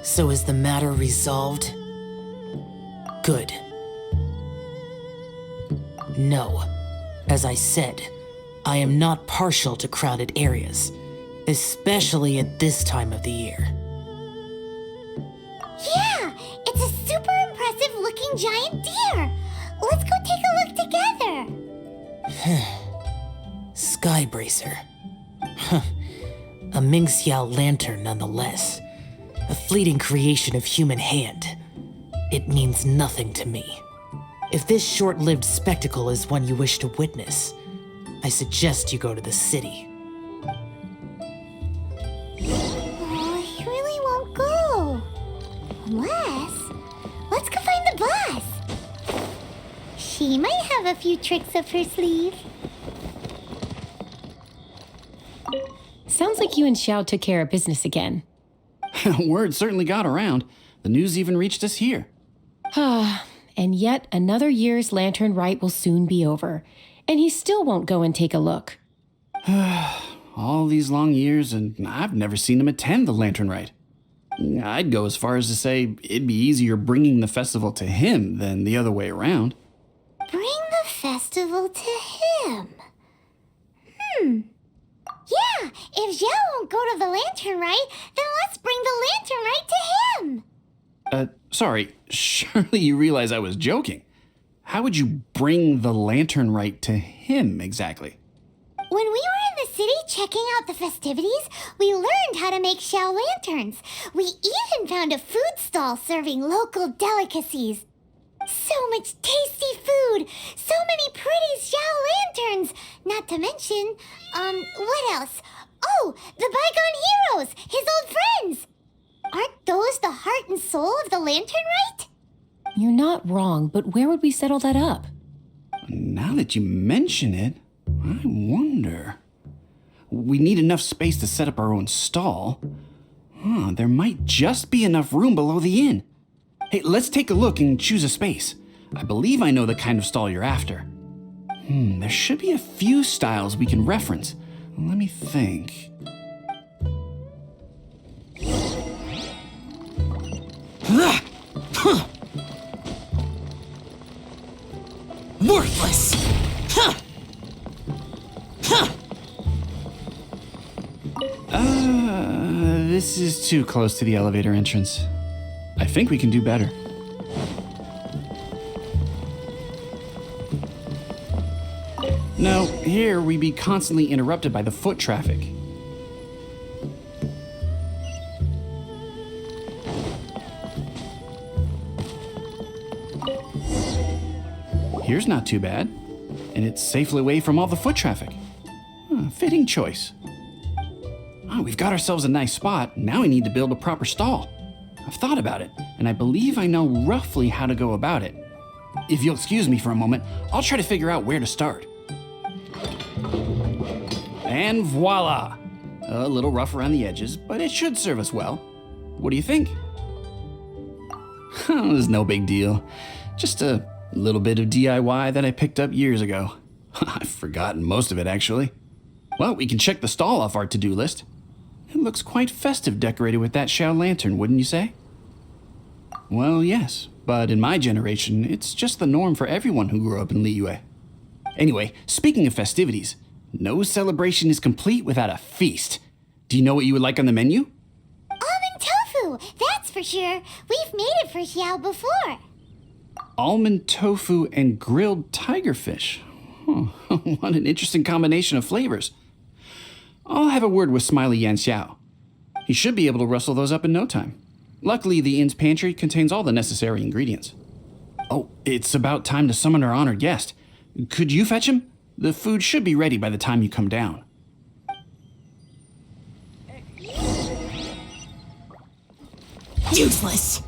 So is the matter resolved? Good. No. As I said, I am not partial to crowded areas, especially at this time of the year. Yeah, it's a super impressive looking giant deer. Let's go take a look together. Skybracer. Huh. A Mingxiao lantern nonetheless. A fleeting creation of human hand. It means nothing to me. If this short-lived spectacle is one you wish to witness, I suggest you go to the city. Oh, he really won't go. Let's go find the boss. She might have a few tricks up her sleeve. Sounds like you and Xiao took care of business again. Word certainly got around. The news even reached us here. And yet another year's Lantern Rite will soon be over, and he still won't go and take a look. All these long years, and I've never seen him attend the Lantern Rite. I'd go as far as to say it'd be easier bringing the festival to him than the other way around. Bring the festival to him. Yeah, if Xiao won't go to the Lantern Rite, then let's bring the Lantern Rite to him. Sorry, surely you realize I was joking. How would you bring the Lantern Rite to him exactly? When we were in the city checking out the festivities, we learned how to make Xiao lanterns. We even found a food stall serving local delicacies. So much tasty food! So many pretty Xiao lanterns! Not to mention, what else? Oh, the bygone heroes! His old friends! Aren't those the heart and soul of the Lantern Rite? You're not wrong, but where would we settle that up? Now that you mention it, I wonder. We need enough space to set up our own stall. There might just be enough room below the inn. Hey, let's take a look and choose a space. I believe I know the kind of stall you're after. There should be a few styles we can reference. Let me think. Worthless! Huh! Huh! This is too close to the elevator entrance. I think we can do better. No, here we'd be constantly interrupted by the foot traffic. Here's not too bad, and it's safely away from all the foot traffic. Fitting choice. We've got ourselves a nice spot. Now we need to build a proper stall. I've thought about it, and I believe I know roughly how to go about it. If you'll excuse me for a moment, I'll try to figure out where to start. And voila! A little rough around the edges, but it should serve us well. What do you think? It's no big deal. Just a little bit of DIY that I picked up years ago. I've forgotten most of it, actually. Well, we can check the stall off our to-do list. It looks quite festive decorated with that Xiao lantern, wouldn't you say? Well, yes, but in my generation, it's just the norm for everyone who grew up in Liyue. Anyway, speaking of festivities, no celebration is complete without a feast. Do you know what you would like on the menu? Almond tofu, that's for sure. We've made it for Xiao before. Almond tofu and grilled tigerfish. What an interesting combination of flavors. I'll have a word with Smiley Yan Xiao. He should be able to rustle those up in no time. Luckily, the inn's pantry contains all the necessary ingredients. Oh, it's about time to summon our honored guest. Could you fetch him? The food should be ready by the time you come down. Useless!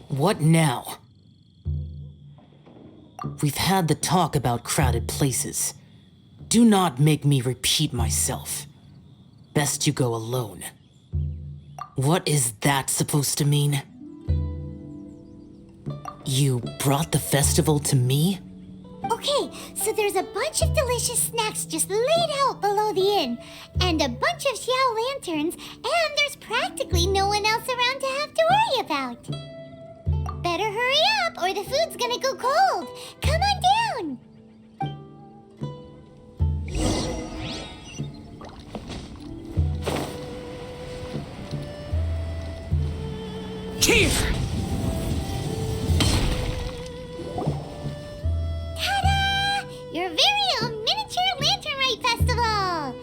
What now? We've had the talk about crowded places. Do not make me repeat myself. Best you go alone. What is that supposed to mean? You brought the festival to me? Okay, so there's a bunch of delicious snacks just laid out below the inn, and a bunch of Xiao lanterns, and there's practically no one else around to have to worry about. Better hurry up, or the food's gonna go cold. Come on down. Here! Ta-da! Your very own miniature Lantern Rite Festival!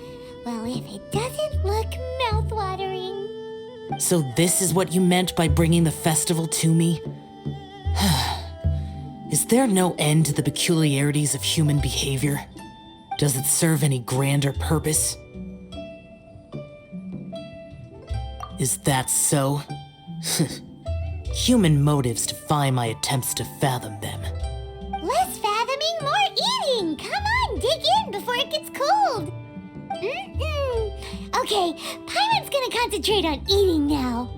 Well, if it doesn't look mouth-watering. So this is what you meant by bringing the festival to me? Is there no end to the peculiarities of human behavior? Does it serve any grander purpose? Is that so? Human motives defy my attempts to fathom them. Less fathoming, more eating! Come on, dig in before it gets cold! Okay, Paimon's gonna concentrate on eating now.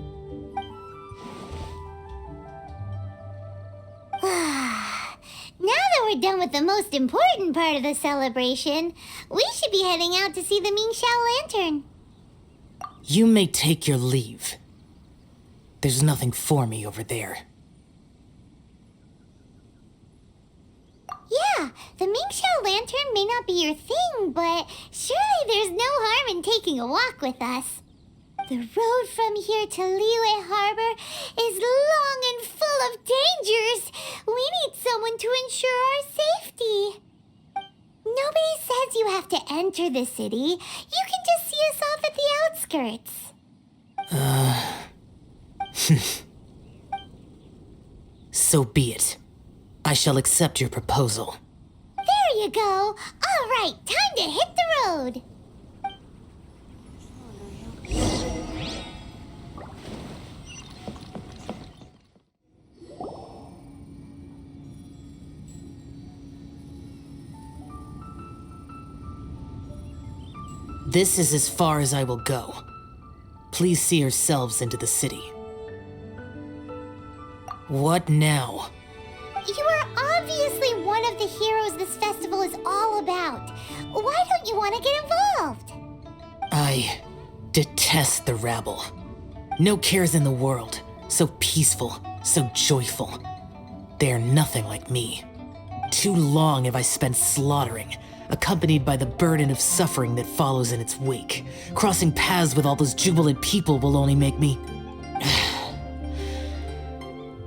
Now that we're done with the most important part of the celebration, we should be heading out to see the Ming Xiao Lantern. You may take your leave. There's nothing for me over there. Yeah, the Ming Xiao Lantern may not be your thing, but surely there's no harm in taking a walk with us. The road from here to Liyue Harbor is long and full of dangers. We need someone to ensure our safety. Nobody says you have to enter the city. You can just see us off at the outskirts. So be it. I shall accept your proposal. There you go. All right, time to hit the road. This is as far as I will go. Please see yourselves into the city. What now? You are obviously one of the heroes this festival is all about. Why don't you want to get involved? I detest the rabble. No cares in the world. So peaceful, so joyful. They are nothing like me. Too long have I spent slaughtering, accompanied by the burden of suffering that follows in its wake. Crossing paths with all those jubilant people will only make me...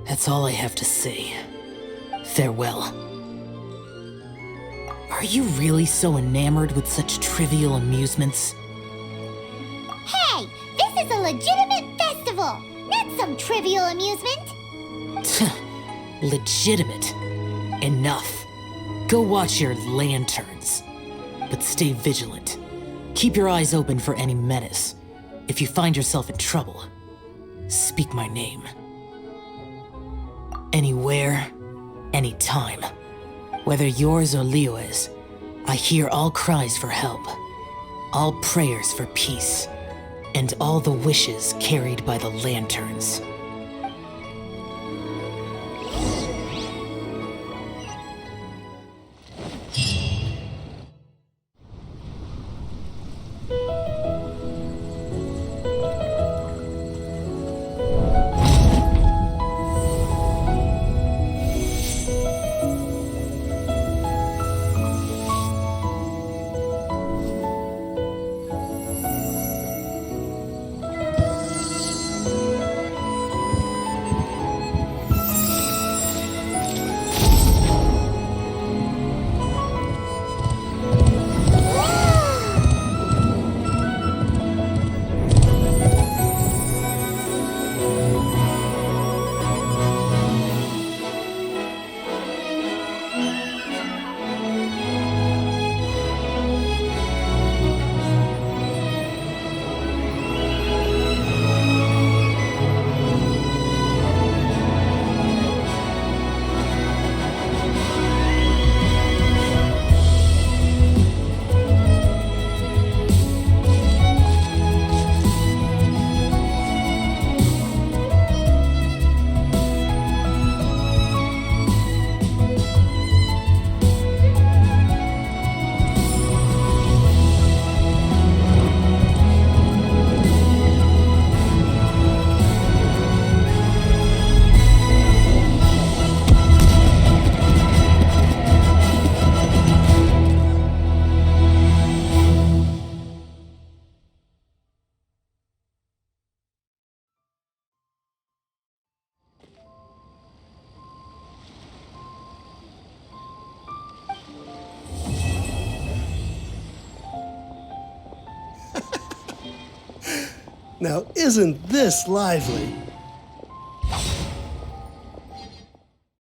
That's all I have to say. Farewell. Are you really so enamored with such trivial amusements? Hey, this is a legitimate festival, not some trivial amusement. Legitimate. Enough. Go watch your lanterns. But stay vigilant. Keep your eyes open for any menace. If you find yourself in trouble, speak my name. Anywhere, anytime. Whether yours or Liyue's, I hear all cries for help, all prayers for peace, and all the wishes carried by the lanterns. Now, isn't this lively?